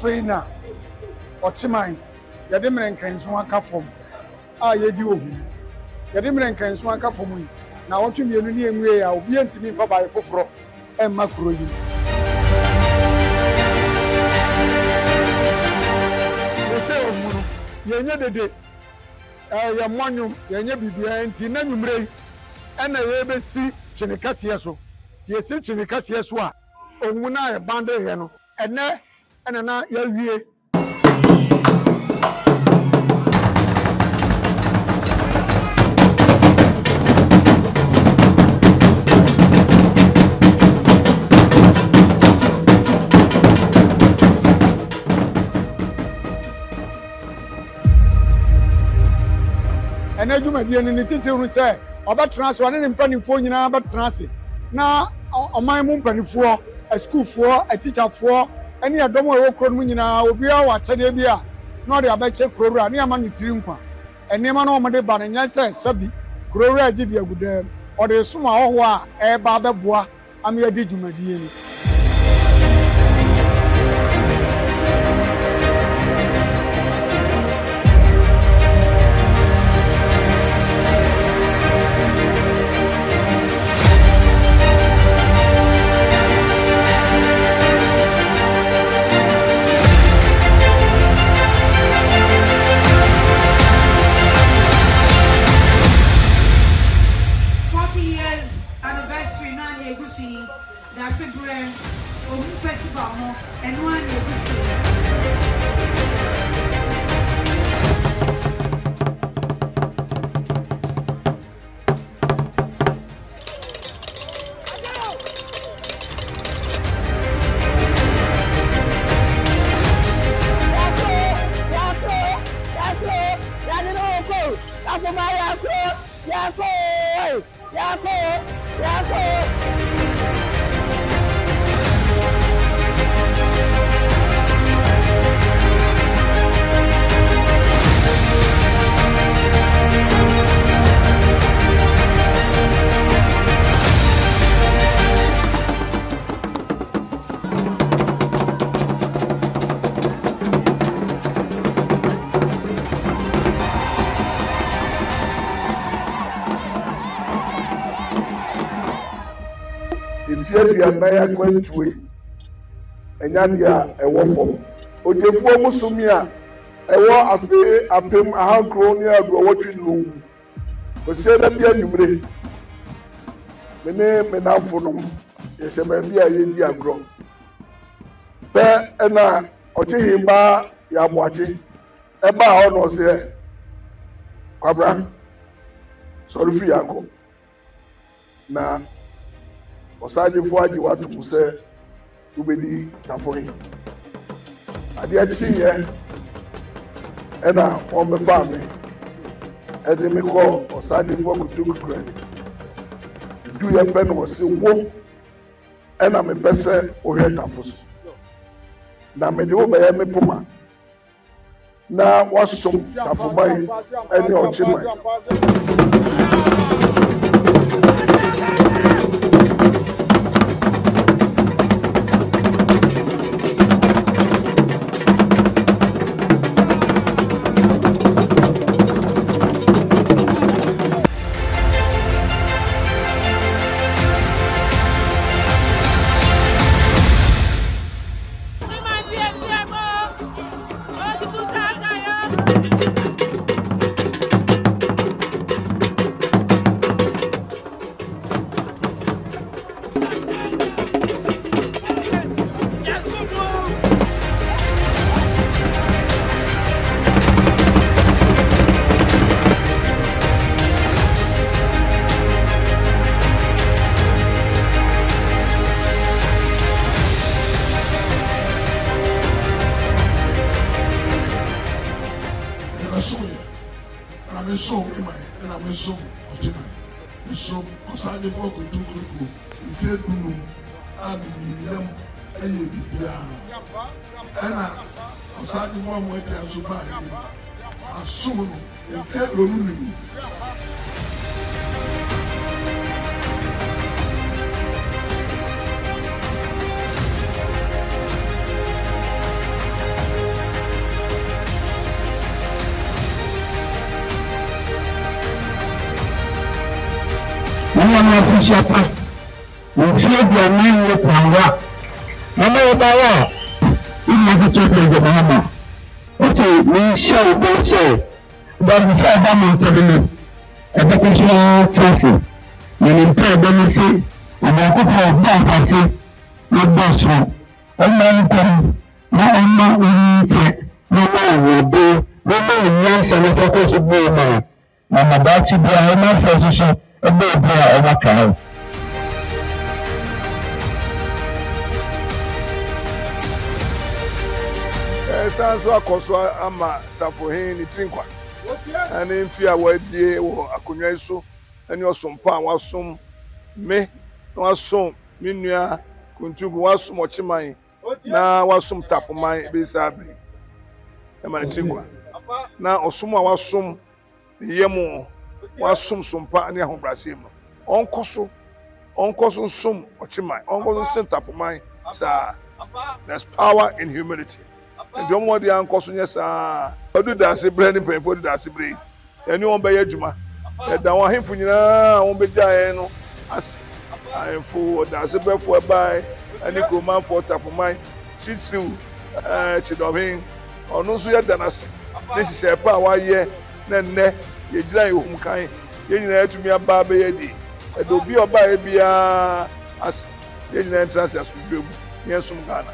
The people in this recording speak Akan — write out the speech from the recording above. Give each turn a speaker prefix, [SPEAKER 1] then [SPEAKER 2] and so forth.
[SPEAKER 1] afeina otiman yɛde mrenkanso aka fom a yɛdi ohum yɛde mrenkanso aka fom yi na wɔtwe mienu ne enwie ya obi ntimi mfa bae foforo emma kuro yi ese ohum yenye dede ya mwanyu yenye bibia nti na nwumre ena yebesi chenekase so ti esi chenekase so a ohum na bande he no ene na ya wie ene dwumadie ni titiri ru se obetrase one ne mpanifo nyina betrase na oman mu mpanifo a schoolfo a teacherfo ene adom a wo kro mu nyina obi a wa kyede bi a na ode abeche krowura ne ama ne tiri nkwa ene ma na omode ba ne nya se sabi krowura agidi agudam ode soma hoho a eba beboa ame adi dwumadie ni Maya kwentwe enyadia ewo fom odefuo musumi a ewo afi apem ahankro ne agro wotwe no osie da bia nwumre mene menafo no yese ma bia ye di agro be na ochihimba ya boache eba ho no se kwabra sorry fi yanko na osaje fo aji watu kuse ubedi tafoi adi achiye ena o me fami edi mi ko osaje fo kutuku credit du ye pe no se wo ena me pese ohwe tafoso na me de wo be ye me poma na wasom tafobai eni ochimai
[SPEAKER 2] shapa. We feel the name with power. Mama Baya, you never took the mama. Okay, we show both say, but before them on TV, a vacation traffic. When in prayer, then you see, and I could have boss, I see, not boss one. And man come, no one will eat, no one will do, no one wants and if I was a boy man. Mama Bachi, I am not for so a boy over cow.
[SPEAKER 1] Sounds like also ama Tafo Ohum trinkwa. And in fear word ye or akunye so and your son pa wasum me wasum minua kuntugu wasum ochimai na wasum Tafo mai besabi. E ma trinkwa. Na osum wasum yemu wasum sumpa ne ahobrase mu. Onkoso sum ochimai. Onkoso Tafo mai sa. There's power in humility. And the only uncle, yes, I do that. Branding pay for the Dasibri. Anyone by Ejuma. And I want him for you now. Won't be dying. As I am for Dasibri for by and you go man for Tafo mine. She threw Chidoving or no sooner than us. This is a power year. Then, you dry whom kind. You know to me a baby. And do be a baby as you entrance as we do. Yes, some Ghana.